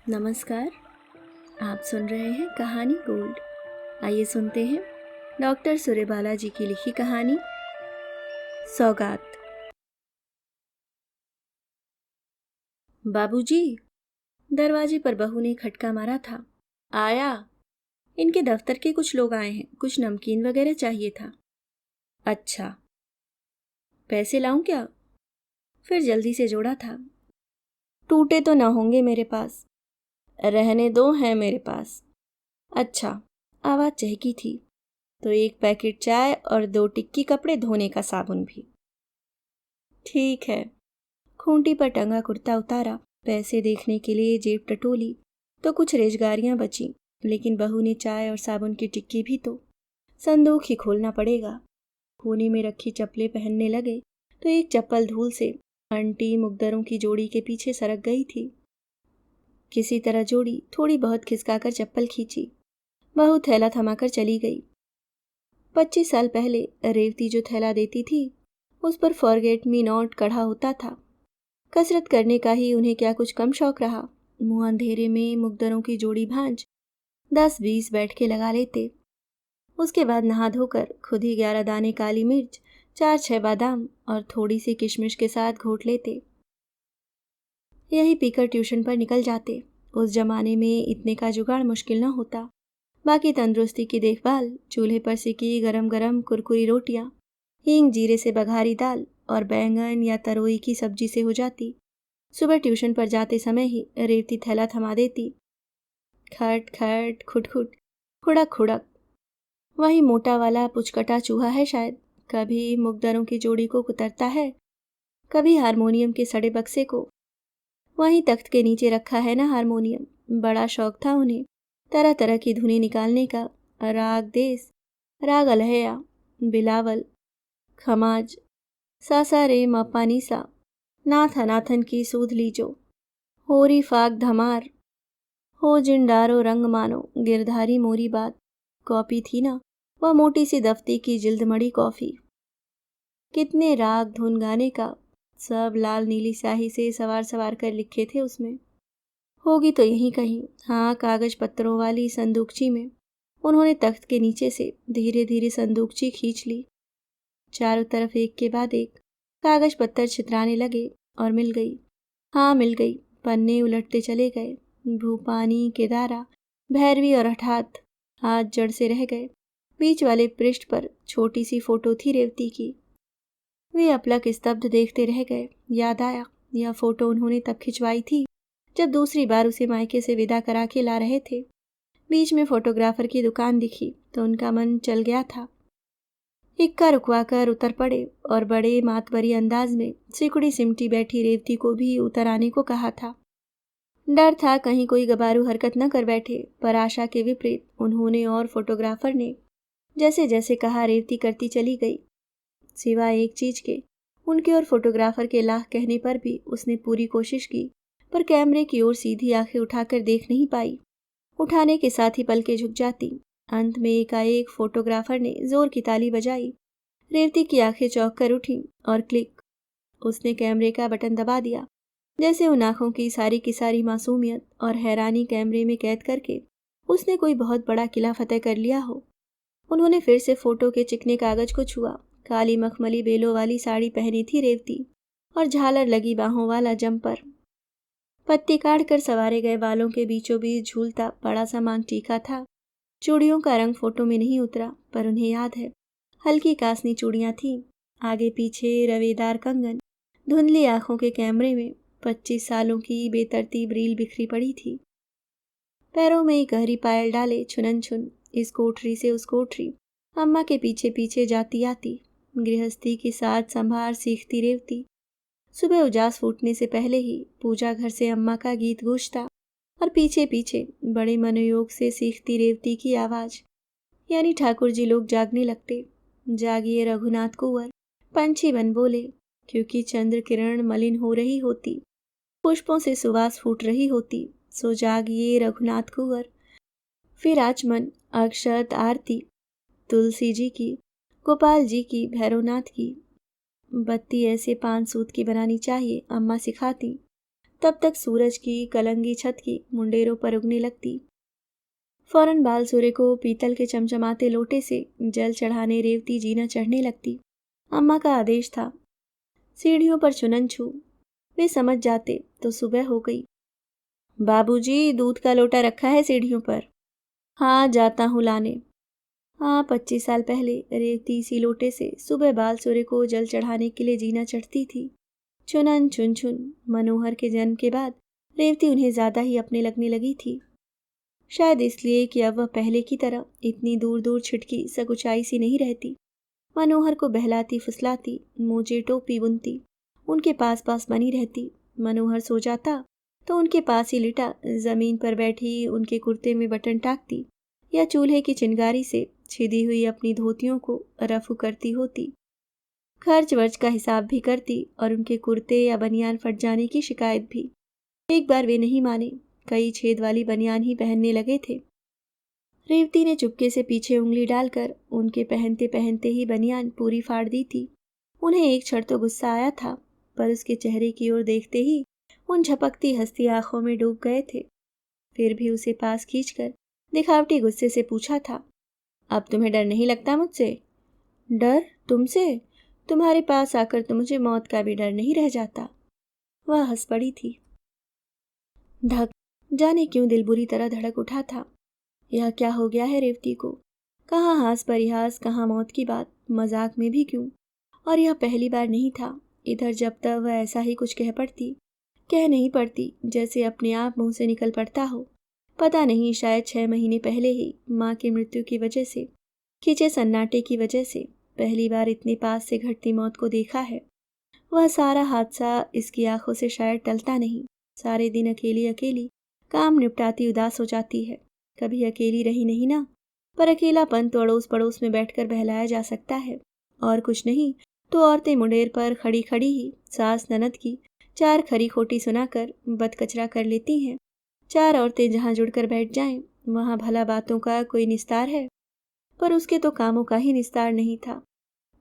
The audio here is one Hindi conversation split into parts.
नमस्कार। आप सुन रहे हैं कहानी गोल्ड। आइए सुनते हैं डॉक्टर सूर्यबाला जी की लिखी कहानी सौगात। बाबूजी, दरवाजे पर बहू ने खटका मारा था। आया। इनके दफ्तर के कुछ लोग आए हैं, कुछ नमकीन वगैरह चाहिए था। अच्छा, पैसे लाऊं क्या? फिर जल्दी से जोड़ा था। टूटे तो ना होंगे मेरे पास। रहने दो, हैं मेरे पास। अच्छा, आवाज चहकी थी तो एक पैकेट चाय और 2 टिक्की कपड़े धोने का साबुन भी। ठीक है। खूंटी पर टंगा कुर्ता उतारा, पैसे देखने के लिए जेब टटोली तो कुछ रेजगारियां बची, लेकिन बहू ने चाय और साबुन की टिक्की भी तो संदूक ही खोलना पड़ेगा। कोने में रखी चप्पलें पहनने लगे तो एक चप्पल धूल से आंटी मुकद्दरों की जोड़ी के पीछे सरक गई थी। किसी तरह जोड़ी थोड़ी बहुत खिसकाकर चप्पल खींची। बहू थैला थमाकर चली गई। 25 साल पहले रेवती जो थैला देती थी उस पर फॉरगेट मी नॉट कढ़ा होता था। कसरत करने का ही उन्हें क्या कुछ कम शौक रहा। मुंह अंधेरे में मुकद्दरों की जोड़ी भांज 10-20 बैठ के लगा लेते। उसके बाद नहा धोकर खुद ही 11 दाने काली मिर्च, 4-6 बादाम और थोड़ी सी किशमिश के साथ घोट लेते। यही पीकर ट्यूशन पर निकल जाते। उस जमाने में इतने का जुगाड़ मुश्किल न होता। बाकी तंदुरुस्ती की देखभाल चूल्हे पर सेकी गरम गरम कुरकुरी रोटियां, हींग जीरे से बघारी दाल और बैंगन या तरोई की सब्जी से हो जाती। सुबह ट्यूशन पर जाते समय ही रेवती थैला थमा देती। खट खट खुटखुट, खुड़क खुड़क। वही मोटा वाला पुचकटा चूहा है शायद। कभी मुकद्दरों की जोड़ी को कुतरता है, कभी हारमोनियम के सड़े बक्से को। वहीं तख्त के नीचे रखा है ना हारमोनियम। बड़ा शौक था उन्हें तरह तरह की धुनें निकालने का। राग देस, राग अलहया, बिलावल, खमाज, सासा रे मप्पा नीसा, नाथ अनाथन की सूध लीजो, होरी फाक धमार, हो जिंडारो रंग मानो, गिरधारी मोरी बात। कॉपी थी ना, वह मोटी सी दफ्ती की जिल्द मड़ी कॉफी। कितने राग धुन गाने का, सब लाल नीली स्याही से सवार सवार कर लिखे थे उसमें। होगी तो यहीं कहीं, हाँ, कागज पत्रों वाली संदूकची में। उन्होंने तख्त के नीचे से धीरे धीरे संदूकची खींच ली। चारों तरफ एक के बाद एक कागज पत्तर छितराने लगे और मिल गई। हाँ, मिल गई। पन्ने उलटते चले गए। भूपानी, केदारा, भैरवी और हठात हाथ जड़ से रह गए। बीच वाले पृष्ठ पर छोटी सी फोटो थी रेवती की। वे अपलक स्तब्ध देखते रह गए। याद आया, यह फोटो उन्होंने तब खिंचवाई थी जब दूसरी बार उसे मायके से विदा करा के ला रहे थे। बीच में फोटोग्राफर की दुकान दिखी तो उनका मन चल गया था। इक्का रुकवा कर उतर पड़े और बड़े मातबरी अंदाज में सिकुड़ी सिमटी बैठी रेवती को भी उतर आने को कहा था। डर था कहीं कोई गबारू हरकत न कर बैठे, पर आशा के विपरीत उन्होंने और फोटोग्राफर ने जैसे जैसे कहा रेवती करती चली गई। सिवाय एक चीज के, उनके और फोटोग्राफर के लाख कहने पर भी उसने पूरी कोशिश की, पर कैमरे की ओर सीधी आंखें उठाकर देख नहीं पाई। उठाने के साथ ही पलकें झुक जाती। अंत में एकाएक फोटोग्राफर ने जोर की ताली बजाई। रेवती की आंखें चौंक कर उठी और क्लिक, उसने कैमरे का बटन दबा दिया। जैसे उन आंखों की सारी मासूमियत और हैरानी कैमरे में कैद करके उसने कोई बहुत बड़ा किला फतेह कर लिया हो। उन्होंने फिर से फोटो के चिकने कागज को छुआ। काली मखमली बेलों वाली साड़ी पहनी थी रेवती और झालर लगी बाहों वाला जंपर। पत्ती काट कर सवारे गए बालों के बीचों बीच झूलता बड़ा सा मांग टीका था। चूड़ियों का रंग फोटो में नहीं उतरा, पर उन्हें याद है, हल्की कासनी चूड़ियां थीं। आगे पीछे रवेदार कंगन। धुंधली आंखों के कैमरे में 25 सालों की बेतरतीब रील बिखरी पड़ी थी। पैरों में एक गहरी पायल डाले छुनन छुन, इस कोठरी से उस कोठरी, अम्मा के पीछे पीछे जाती आती। गृहस्थी की साज संभार सीखती रेवती। सुबह उजास फूटने से पहले ही पूजा घर से अम्मा का गीत गूंजता और पीछे पीछे बड़े मनोयोग से सीखती रेवती की आवाज, यानी ठाकुर जी लोग जागने लगते। जागिए रघुनाथ कुंवर, पंछी बन बोले, क्योंकि चंद्र किरण मलिन हो रही होती, पुष्पों से सुवास फूट रही होती, सो जागिए रघुनाथ कुंवर। फिर आचमन, अक्षत, आरती तुलसी जी की, गोपाल जी की, भैरवनाथ की। बत्ती ऐसे 5 सूत की बनानी चाहिए, अम्मा सिखाती। तब तक सूरज की कलंगी छत की मुंडेरों पर उगने लगती। फौरन बाल सूर्य को पीतल के चमचमाते लोटे से जल चढ़ाने रेवती जीना चढ़ने लगती। अम्मा का आदेश था, सीढ़ियों पर चुनन छू। वे समझ जाते तो सुबह हो गई। बाबूजी, दूध का लोटा रखा है सीढ़ियों पर। हाँ, जाता हूँ लाने। हाँ, 25 साल पहले रेवती इसी लोटे से सुबह बाल सूर्य को जल चढ़ाने के लिए जीना चढ़ती थी। चुनन चुन चुन मनोहर के जन्म के बाद रेवती उन्हें ज्यादा ही अपने लगने लगी थी। शायद इसलिए कि अब वह पहले की तरह इतनी दूर दूर छिटकी सकुचाई सी नहीं रहती। मनोहर को बहलाती फुसलाती, मोजे टोपी बुनती, उनके पास पास बनी रहती। मनोहर सो जाता तो उनके पास ही लिटा जमीन पर बैठी उनके कुर्ते में बटन टाकती या चूल्हे की चिंगारी से छिदी हुई अपनी धोतियों को रफू करती होती। खर्च वर्च का हिसाब भी करती और उनके कुर्ते या बनियान फट जाने की शिकायत भी। एक बार वे नहीं माने, कई छेद वाली बनियान ही पहनने लगे थे। रेवती ने चुपके से पीछे उंगली डालकर उनके पहनते पहनते ही बनियान पूरी फाड़ दी थी। उन्हें एक क्षण तो गुस्सा आया था, पर उसके चेहरे की ओर देखते ही उन झपकती हंसती आंखों में डूब गए थे। फिर भी उसे पास खींचकर दिखावटी गुस्से से पूछा था, अब तुम्हें डर नहीं लगता मुझसे? डर? तुमसे? तुम्हारे पास आकर तो मुझे मौत का भी डर नहीं रह जाता। वह हंस पड़ी थी। धक, जाने क्यों दिल बुरी तरह धड़क उठा था। यह क्या हो गया है रेवती को? कहाँ हास परिहास, कहाँ मौत की बात, मजाक में भी क्यों? और यह पहली बार नहीं था। इधर जब तक वह ऐसा ही कुछ कह नहीं पड़ती, जैसे अपने आप मुंह से निकल पड़ता हो। पता नहीं, शायद 6 महीने पहले ही माँ की मृत्यु की वजह से, खींचे सन्नाटे की वजह से पहली बार इतने पास से घटती मौत को देखा है। वह सारा हादसा इसकी आंखों से शायद टलता नहीं। सारे दिन अकेली अकेली काम निपटाती उदास हो जाती है। कभी अकेली रही नहीं ना, पर अकेलापन तो अड़ोस पड़ोस में बैठकर बहलाया जा सकता है। और कुछ नहीं तो औरतें मुंडेर पर खड़ी खड़ी ही सास ननद की 4 खरी खोटी सुनाकर बदकचरा कर लेती हैं। 4 औरतें जहाँ जुड़कर बैठ जाएं, वहाँ भला बातों का कोई निस्तार है। पर उसके तो कामों का ही निस्तार नहीं था।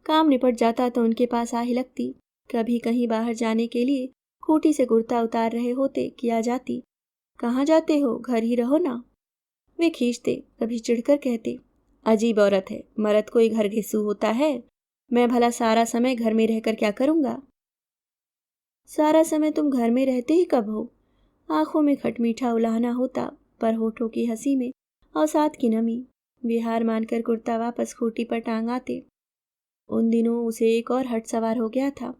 काम निपट जाता तो उनके पास आ ही लगती। कभी कहीं बाहर जाने के लिए खूंटी से कुर्ता उतार रहे होते कि आ जाती। कहाँ जाते हो, घर ही रहो ना। वे खींचते, कभी चिढ़कर कहते, अजीब औरत है, मर्द कोई घर घिस्सू होता है। मैं भला सारा समय घर में रहकर क्या करूँगा? सारा समय तुम घर में रहते ही कब हो? आंखों में खटमीठा उलाहना होता, पर होठों की हंसी में अवसाद की नमी। वे हार मानकर कुर्ता वापस खूंटी पर टांग आते। उन दिनों उसे एक और हट सवार हो गया था।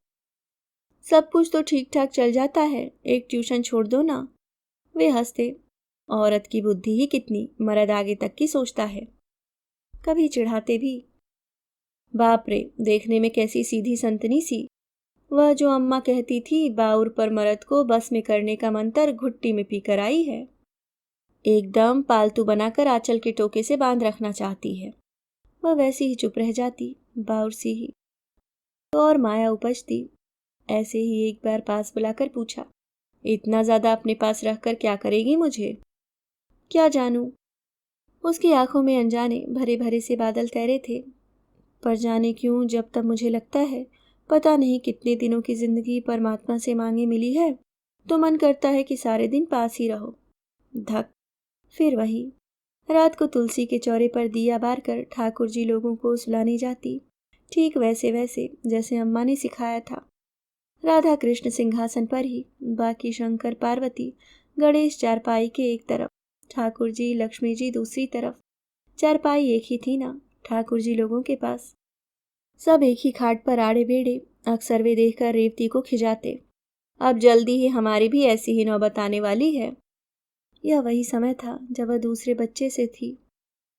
सब कुछ तो ठीक ठाक चल जाता है, एक ट्यूशन छोड़ दो ना। वे हंसते, औरत की बुद्धि ही कितनी, मर्द आगे तक की सोचता है। कभी चिढ़ाते भी, बाप रे, देखने में कैसी सीधी संतनी सी। वह जो अम्मा कहती थी, बाउर पर मर्द को बस में करने का मंतर घुट्टी में पीकर आई है। एकदम पालतू बनाकर आंचल के टोके से बांध रखना चाहती है। वह वैसी ही चुप रह जाती, बाउर सी ही। तो और माया उपजती। ऐसे ही एक बार पास बुलाकर पूछा, इतना ज्यादा अपने पास रखकर क्या करेगी मुझे? क्या जानूं। उसकी आंखों में अनजाने भरे भरे से बादल तैरे थे। पर जाने क्यों जब तब मुझे लगता है, पता नहीं कितने दिनों की जिंदगी परमात्मा से मांगे मिली है, तो मन करता है कि सारे दिन पास ही रहो। धक, फिर वही। रात को तुलसी के चौरे पर दिया बार कर ठाकुर जी लोगों को सुलाने जाती, ठीक वैसे वैसे जैसे अम्मा ने सिखाया था। राधा कृष्ण सिंहासन पर ही, बाकी शंकर पार्वती गणेश चारपाई के एक तरफ, ठाकुर जी लक्ष्मी जी दूसरी तरफ। चारपाई एक ही थी ना ठाकुर जी लोगों के पास। सब एक ही खाट पर आड़े बेड़े। अक्सर वे देखकर रेवती को खिजाते, अब जल्दी ही हमारी भी ऐसी ही नौबत आने वाली है। यह वही समय था जब वह दूसरे बच्चे से थी।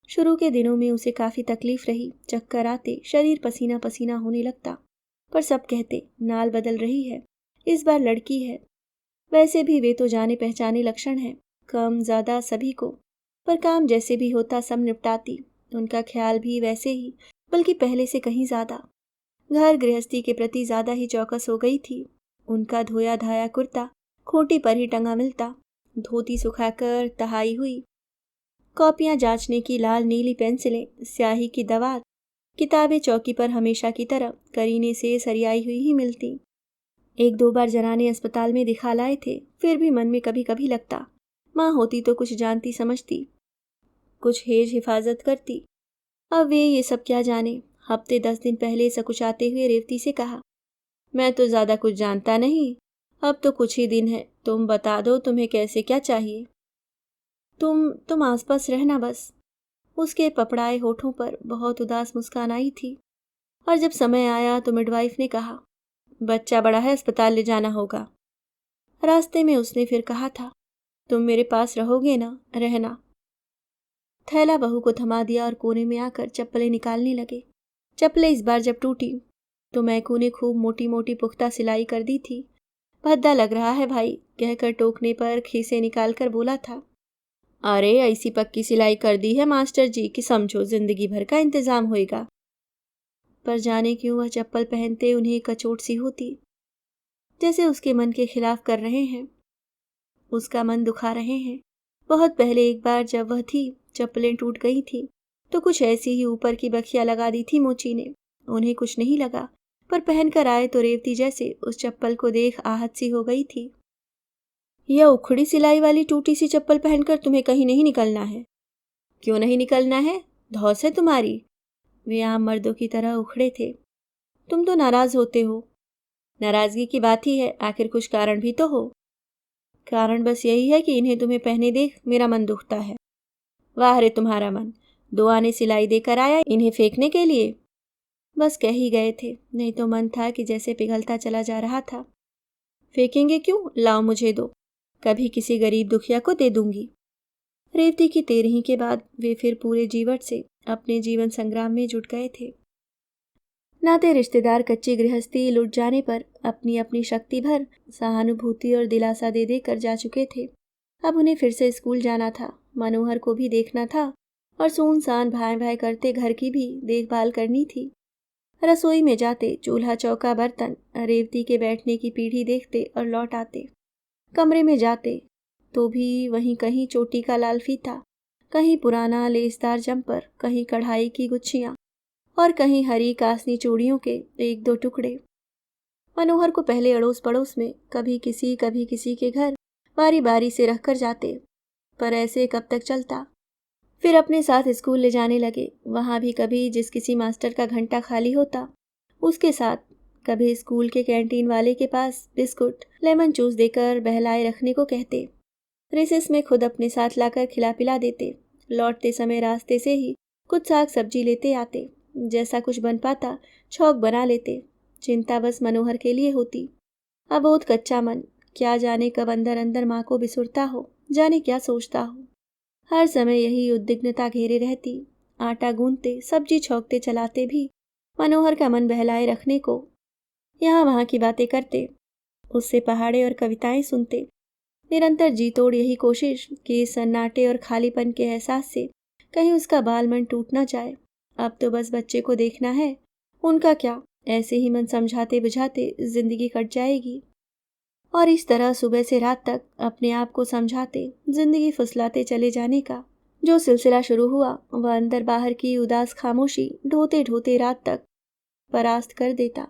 शुरू के दिनों में उसे काफी तकलीफ रही, चक्कर आते, शरीर पसीना पसीना होने लगता। पर सब कहते, नाल बदल रही है, इस बार लड़की है। वैसे भी वे तो जाने पहचाने लक्षण हैं, कम ज्यादा सभी को। पर काम जैसे भी होता सब निपटाती। उनका ख्याल भी वैसे ही, बल्कि पहले से कहीं ज्यादा। घर गृहस्थी के प्रति ज्यादा ही चौकस हो गई थी। उनका धोया धाया कुर्ता खूंटी पर ही टंगा मिलता, धोती सुखाकर तहाई हुई, कॉपियां जांचने की लाल नीली पेंसिलें, स्याही की दवात, किताबें चौकी पर हमेशा की तरह करीने से सरियाई हुई ही मिलती। एक दो बार जनाने अस्पताल में दिखा लाए थे, फिर भी मन में कभी कभी लगता माँ होती तो कुछ जानती समझती, कुछ हेज हिफाजत करती। अब वे ये सब क्या जाने। हफ्ते 10 दिन पहले सकुचाते हुए रेवती से कहा, मैं तो ज़्यादा कुछ जानता नहीं, अब तो कुछ ही दिन है, तुम बता दो तुम्हें कैसे क्या चाहिए। तुम आसपास रहना बस। उसके पपड़ाए होठों पर बहुत उदास मुस्कान आई थी। और जब समय आया तो मिडवाइफ ने कहा, बच्चा बड़ा है, अस्पताल ले जाना होगा। रास्ते में उसने फिर कहा था, तुम मेरे पास रहोगे ना, रहना। थैला बहू को थमा दिया और कोने में आकर चप्पलें निकालने लगे। चप्पलें इस बार जब टूटी तो मैकू ने खूब मोटी मोटी पुख्ता सिलाई कर दी थी। भद्दा लग रहा है भाई, कहकर टोकने पर खीसे निकाल कर बोला था, अरे ऐसी पक्की सिलाई कर दी है मास्टर जी कि समझो जिंदगी भर का इंतजाम होएगा। पर जाने क्यों वह चप्पल पहनते उन्हें कचोट सी होती, जैसे उसके मन के खिलाफ कर रहे हैं, उसका मन दुखा रहे हैं। बहुत पहले एक बार जब वह थी, चप्पलें टूट गई थी तो कुछ ऐसी ही ऊपर की बखिया लगा दी थी मोची ने। उन्हें कुछ नहीं लगा, पर पहनकर आए तो रेवती जैसे उस चप्पल को देख आहत सी हो गई थी। यह उखड़ी सिलाई वाली टूटी सी चप्पल पहनकर तुम्हें कहीं नहीं निकलना है। क्यों नहीं निकलना है, धौस है तुम्हारी। वे आम मर्दों की तरह उखड़े थे। तुम तो नाराज होते हो। नाराजगी की बात ही है, आखिर कुछ कारण भी तो हो। कारण बस यही है कि इन्हें तुम्हें पहने देख मेरा मन दुखता है। वाह रे तुम्हारा मन, 2 आने सिलाई देकर आया इन्हें फेंकने के लिए। बस कह ही गए थे, नहीं तो मन था कि जैसे पिघलता चला जा रहा था। फेंकेंगे क्यों, लाओ मुझे दो, कभी किसी गरीब दुखिया को दे दूंगी। रेवती की 13वीं के बाद वे फिर पूरे जीवन से अपने जीवन संग्राम में जुट गए थे। नाते रिश्तेदार कच्ची गृहस्थी लुट जाने पर अपनी अपनी शक्ति भर सहानुभूति और दिलासा दे देकर जा चुके थे। अब उन्हें फिर से स्कूल जाना था, मनोहर को भी देखना था और सुनसान भाई भाई करते घर की भी देखभाल करनी थी। रसोई में जाते चूल्हा चौका बर्तन, रेवती के बैठने की पीढ़ी देखते और लौट आते। कमरे में जाते तो भी वहीं कहीं चोटी का लाल फीता, कहीं पुराना लेसदार जंपर, कहीं कढ़ाई की गुच्छियां और कहीं हरी कासनी चूड़ियों के 1-2 टुकड़े। मनोहर को पहले अड़ोस पड़ोस में कभी किसी के घर बारी बारी से रखकर जाते, पर ऐसे कब तक चलता। फिर अपने साथ स्कूल ले जाने लगे। वहाँ भी कभी जिस किसी मास्टर का घंटा खाली होता उसके साथ, कभी स्कूल के कैंटीन वाले के पास बिस्कुट लेमन जूस देकर बहलाए रखने को कहते। रिसेस में खुद अपने साथ लाकर खिला पिला देते। लौटते समय रास्ते से ही कुछ साग सब्जी लेते आते। जैसा कुछ बन पाता छौंक बना लेते। चिंता बस मनोहर के लिए होती। अबोध कच्चा मन, क्या जाने कब अंदर अंदर माँ को बिसुरता हो, जाने क्या सोचता हो। हर समय यही उद्विग्नता घेरे रहती। आटा गूंदते, सब्जी छौंकते चलाते भी मनोहर का मन बहलाए रखने को यहाँ वहाँ की बातें करते, उससे पहाड़े और कविताएं सुनते। निरंतर जी तोड़ यही कोशिश कि इस सन्नाटे और खालीपन के एहसास से कहीं उसका बाल मन टूट न जाए। अब तो बस बच्चे को देखना है, उनका क्या, ऐसे ही मन समझाते बुझाते जिंदगी कट जाएगी। और इस तरह सुबह से रात तक अपने आप को समझाते जिंदगी फुसलाते चले जाने का जो सिलसिला शुरू हुआ, वह अंदर बाहर की उदास खामोशी ढोते ढोते रात तक परास्त कर देता।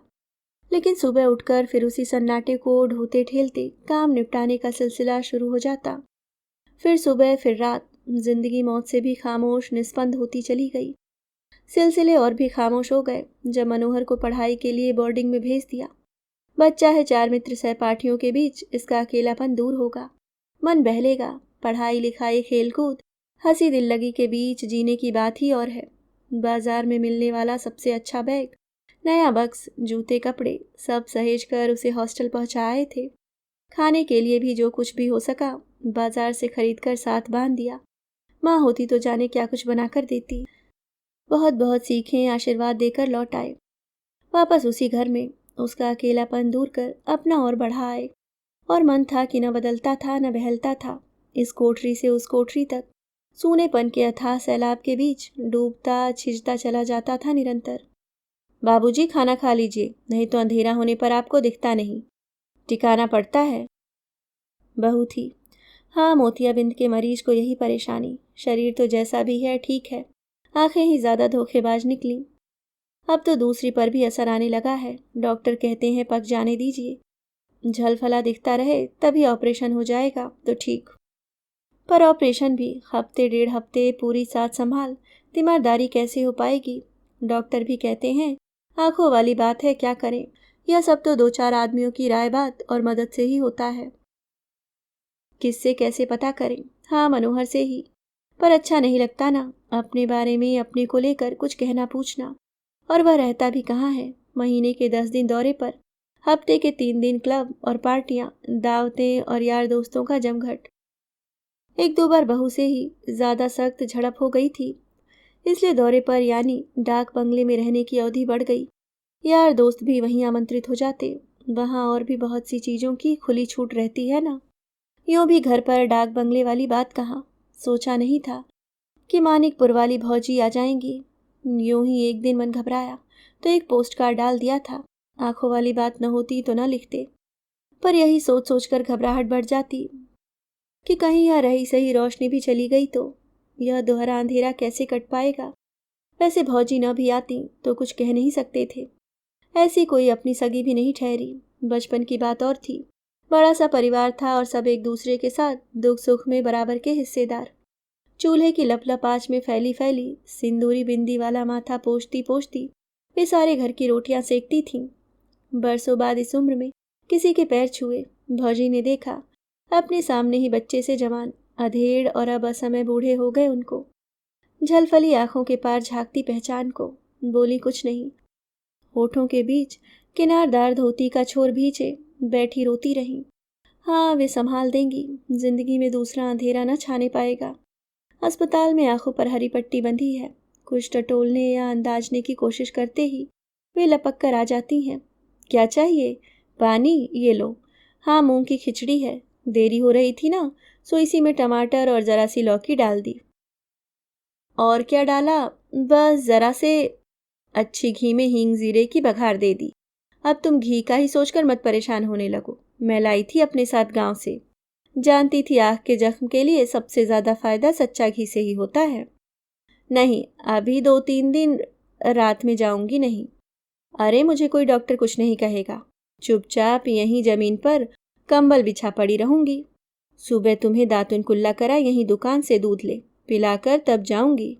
लेकिन सुबह उठकर फिर उसी सन्नाटे को ढोते ठेलते काम निपटाने का सिलसिला शुरू हो जाता। फिर सुबह फिर रात, जिंदगी मौत से भी खामोश निस्पंद होती चली गई। सिलसिले और भी खामोश हो गए जब मनोहर को पढ़ाई के लिए बोर्डिंग में भेज दिया। बच्चा है, 4 मित्र सहपाठियों के बीच इसका अकेलापन दूर होगा, मन बहलेगा। पढ़ाई लिखाई खेलकूद हंसी दिल लगी के बीच जीने की बात ही और है। बाजार में मिलने वाला सबसे अच्छा बैग, नया बक्स, जूते कपड़े सब सहेज कर उसे हॉस्टल पहुंचाए थे। खाने के लिए भी जो कुछ भी हो सका बाजार से खरीद कर साथ बांध दिया। माँ होती तो जाने क्या कुछ बना कर देती। बहुत बहुत सीखें, आशीर्वाद देकर लौट आए। वापस उसी घर में उसका अकेलापन दूर कर अपना और बढ़ा आए। और मन था कि न बदलता था न बहलता था। इस कोठरी से उस कोठरी तक सूनेपन के अथाह सैलाब के बीच डूबता छिजता चला जाता था निरंतर। बाबूजी खाना खा लीजिए, नहीं तो अंधेरा होने पर आपको दिखता नहीं, टिकाना पड़ता है। बहू थी। हाँ, मोतियाबिंद के मरीज को यही परेशानी। शरीर तो जैसा भी है ठीक है, आंखें ही ज्यादा धोखेबाज निकली। अब तो दूसरी पर भी असर आने लगा है। डॉक्टर कहते हैं पक जाने दीजिए। झलफला दिखता रहे तभी ऑपरेशन हो जाएगा तो ठीक, पर ऑपरेशन भी हफ्ते 1.5 हफ्ते पूरी साथ संभाल तीमारदारी कैसे हो पाएगी। डॉक्टर भी कहते हैं आंखों वाली बात है, क्या करें। यह सब तो 2-4 आदमियों की राय बात और मदद से ही होता है। किससे कैसे पता करें? हाँ, मनोहर से ही। पर अच्छा नहीं लगता ना अपने बारे में अपने को लेकर कुछ कहना पूछना। और वह रहता भी कहाँ है। महीने के 10 दिन दौरे पर, हफ्ते के 3 दिन क्लब और पार्टियां, दावतें और यार दोस्तों का जमघट। 1-2 बार बहू से ही ज्यादा सख्त झड़प हो गई थी, इसलिए दौरे पर यानी डाक बंगले में रहने की अवधि बढ़ गई। यार दोस्त भी वहीं आमंत्रित हो जाते। वहां और भी बहुत सी चीजों की खुली छूट रहती है ना। यूं भी घर पर डाक बंगले वाली बात कहाँ, सोचा नहीं था कि मानिकपुर वाली भौजी आ जाएंगी। यूं ही एक दिन मन घबराया तो एक पोस्ट कार्ड डाल दिया था। आंखों वाली बात न होती तो न लिखते, पर यही सोच सोचकर घबराहट बढ़ जाती कि कहीं यह रही सही रोशनी भी चली गई तो यह दोहरा अंधेरा कैसे कट पाएगा। वैसे भौजी न भी आती तो कुछ कह नहीं सकते थे, ऐसी कोई अपनी सगी भी नहीं ठहरी। बचपन की बात और थी, बड़ा सा परिवार था और सब एक दूसरे के साथ दुख सुख में बराबर के हिस्सेदार। चूल्हे की लपलप आंच में फैली फैली सिंदूरी बिंदी वाला माथा पोंछती पोंछती वे सारे घर की रोटियां सेकती थीं। बरसों बाद इस उम्र में किसी के पैर छुए भौजी ने देखा अपने सामने ही बच्चे से जवान, अधेड़ और अब असमय बूढ़े हो गए उनको। झलफली आंखों के पार झांकती पहचान को, बोली कुछ नहीं। होठों के बीच किनारदार धोती का छोर भींचे बैठी रोती रही। हाँ, वे संभाल देंगी, जिंदगी में दूसरा अंधेरा न छाने पाएगा। अस्पताल में आंखों पर हरी पट्टी बंधी है, कुछ टटोलने या अंदाजने की कोशिश करते ही वे लपक कर आ जाती हैं। क्या चाहिए? पानी? ये लो। हाँ, मूंग की खिचड़ी है, देरी हो रही थी ना, सो इसी में टमाटर और जरा सी लौकी डाल दी। और क्या डाला? बस जरा से अच्छी घी में हींग जीरे की बघार दे दी। अब तुम घी का ही सोचकर मत परेशान होने लगो, मैं लाई थी अपने साथ गांव से। जानती थी आँख के जख्म के लिए सबसे ज्यादा फायदा सच्चा घी से ही होता है। नहीं, अभी 2-3 दिन रात में जाऊंगी नहीं। अरे, मुझे कोई डॉक्टर कुछ नहीं कहेगा, चुपचाप यहीं जमीन पर कंबल बिछा पड़ी रहूंगी। सुबह तुम्हें दातुन कुल्ला करा यहीं दुकान से दूध ले पिलाकर तब जाऊंगी।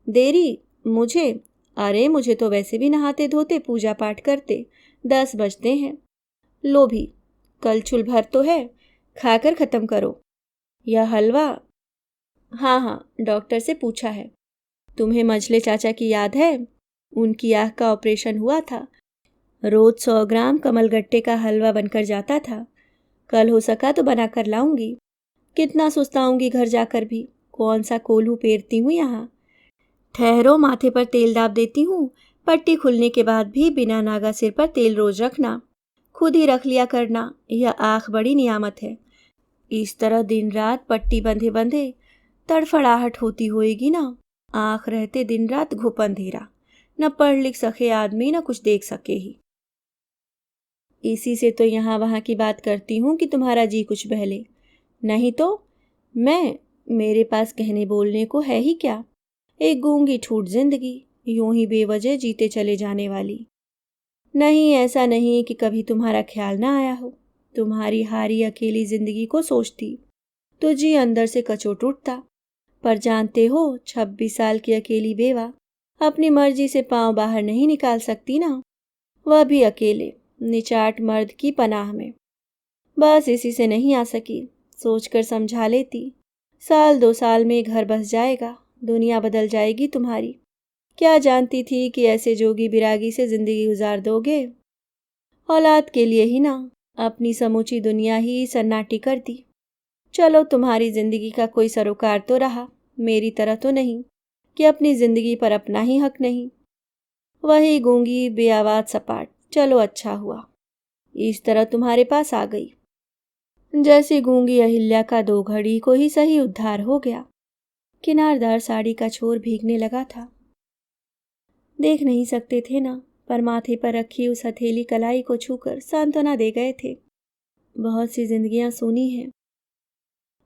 देरी? मुझे? अरे, मुझे तो वैसे भी नहाते धोते पूजा पाठ करते 10 बजते हैं। लो भी, कल चुल भर तो है, खाकर खत्म करो। यह हलवा? हाँ हाँ, डॉक्टर से पूछा है। तुम्हें मझले चाचा की याद है? उनकी आँख का ऑपरेशन हुआ था। रोज 100 ग्राम कमलगट्टे का हलवा बनकर जाता था। कल हो सका तो बनाकर लाऊंगी। कितना सुस्ताऊंगी घर जाकर भी, कौन सा कोल्हू पेरती हूँ यहाँ। ठहरो, माथे पर तेल दाब देती हूँ। पट्टी खुलने के बाद भी बिना नागा सिर पर तेल रोज रखना, खुद ही रख लिया करना, यह आँख बड़ी नियामत है। इस तरह दिन रात पट्टी बंधे बंधे तड़फड़ाहट होती होएगी ना। आँख रहते दिन रात घुप अंधेरा, न पढ़ लिख सके आदमी न कुछ देख सके ही। इसी से तो यहाँ वहाँ की बात करती हूँ कि तुम्हारा जी कुछ बहले, नहीं तो मेरे पास कहने बोलने को है ही क्या। एक गूंगी ठूठ जिंदगी, यूं ही बेवजह जीते चले जाने वाली। नहीं, ऐसा नहीं कि कभी तुम्हारा ख्याल ना आया हो। तुम्हारी हारी अकेली जिंदगी को सोचती तो जी अंदर से कचोट उठता। पर जानते हो, 26 साल की अकेली बेवा अपनी मर्जी से पांव बाहर नहीं निकाल सकती ना, वह भी अकेले निचाट मर्द की पनाह में। बस इसी से नहीं आ सकी। सोचकर समझा लेती, 1-2 साल में घर बस जाएगा, दुनिया बदल जाएगी तुम्हारी। क्या जानती थी कि ऐसे जोगी बिरागी से जिंदगी गुजार दोगे। औलाद के लिए ही ना, अपनी समूची दुनिया ही सन्नाटी कर दी। चलो, तुम्हारी जिंदगी का कोई सरोकार तो रहा, मेरी तरह तो नहीं कि अपनी जिंदगी पर अपना ही हक नहीं। वही गूंगी बेआवाज सपाट। चलो, अच्छा हुआ इस तरह तुम्हारे पास आ गई। जैसे गूंगी अहिल्या का 2 घड़ी को ही सही उद्धार हो गया। किनारदार साड़ी का छोर भीगने लगा था। देख नहीं सकते थे ना, पर माथे पर रखी उस हथेली कलाई को छूकर सांत्वना दे गए थे। बहुत सी जिंदगियां सुनी हैं।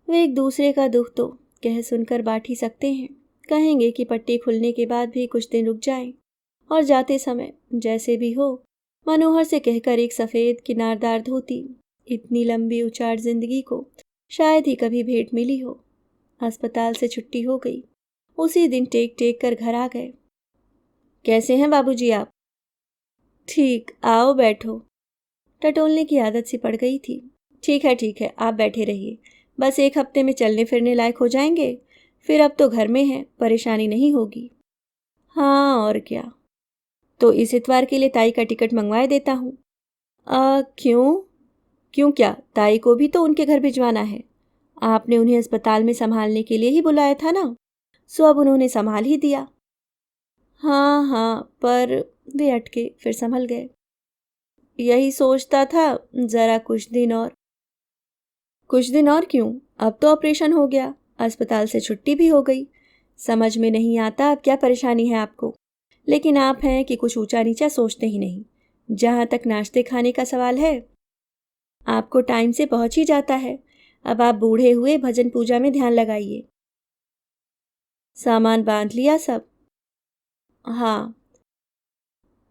वे एक दूसरे का दुख तो कह सुनकर बांट ही सकते हैं। कहेंगे कि पट्टी खुलने के बाद भी कुछ दिन रुक जाएं और जाते समय जैसे भी हो मनोहर से कहकर एक सफेद किनारदार धोती इतनी लंबी उचाट जिंदगी को शायद ही कभी भेंट मिली हो। अस्पताल से छुट्टी हो गई। उसी दिन टेक टेक कर घर आ गए। कैसे हैं बाबूजी आप? ठीक, आओ बैठो। टटोलने की आदत सी पड़ गई थी। ठीक है, आप बैठे रहिए। बस 1 हफ्ते में चलने फिरने लायक हो जाएंगे। फिर अब तो घर में हैं, परेशानी नहीं होगी। हाँ और क्या। तो इस इतवार के लिए ताई का टिकट मंगवाए देता हूँ। क्यों? क्यों क्या? ताई को भी तो उनके घर भिजवाना है। आपने उन्हें अस्पताल में संभालने के लिए ही बुलाया था ना, सो अब उन्होंने संभाल ही दिया। हाँ हाँ, पर वे अटके, फिर संभल गए। यही सोचता था, जरा कुछ दिन और। कुछ दिन और क्यों? अब तो ऑपरेशन हो गया, अस्पताल से छुट्टी भी हो गई। समझ में नहीं आता अब क्या परेशानी है आपको। लेकिन आप हैं कि कुछ ऊंचा नीचा सोचते ही नहीं। जहां तक नाश्ते खाने का सवाल है, आपको टाइम से पहुंच ही जाता है। अब आप बूढ़े हुए भजन पूजा में ध्यान लगाइए। सामान बांध लिया सब? हाँ।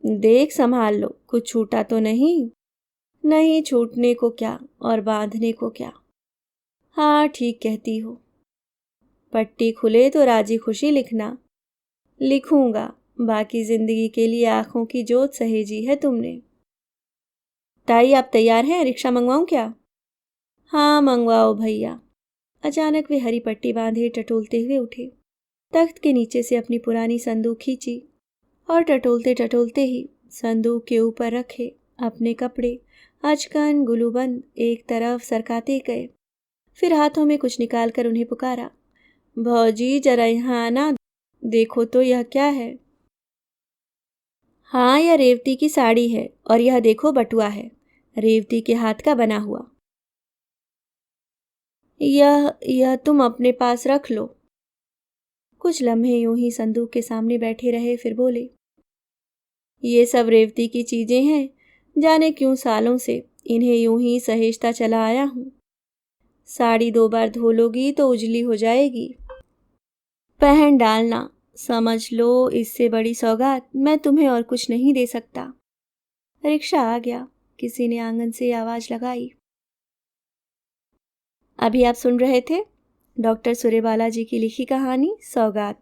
देख संभाल लो, कुछ छूटा तो नहीं? नहीं, छूटने को क्या और बांधने को क्या। हाँ ठीक कहती हो। पट्टी खुले तो राजी खुशी लिखना। लिखूंगा। बाकी जिंदगी के लिए आंखों की जोत सहेजी है तुमने। ताई आप तैयार हैं? रिक्शा मंगवाऊं क्या? हाँ मंगवाओ भैया। अचानक वे हरी पट्टी बांधे टटोलते हुए उठे। तख्त के नीचे से अपनी पुरानी संदूक खींची और टटोलते टटोलते ही संदूक के ऊपर रखे अपने कपड़े अचकन गुलूबंद एक तरफ सरकाते गए। फिर हाथों में कुछ निकालकर उन्हें पुकारा। भौजी जरा यहाँ आना, देखो तो यह क्या है। हाँ, यह रेवती की साड़ी है और यह देखो बटुआ है, रेवती के हाथ का बना हुआ। यह तुम अपने पास रख लो। कुछ लम्हे यूं ही संदूक के सामने बैठे रहे, फिर बोले, ये सब रेवती की चीजें हैं। जाने क्यों सालों से इन्हें यूं ही सहेजता चला आया हूं। साड़ी 2 बार धो लोगी तो उजली हो जाएगी। पहन डालना, समझ लो इससे बड़ी सौगात मैं तुम्हें और कुछ नहीं दे सकता। रिक्शा आ गया। किसी ने आंगन से आवाज लगाई। अभी आप सुन रहे थे डॉक्टर सूर्यबाला जी की लिखी कहानी सौगात।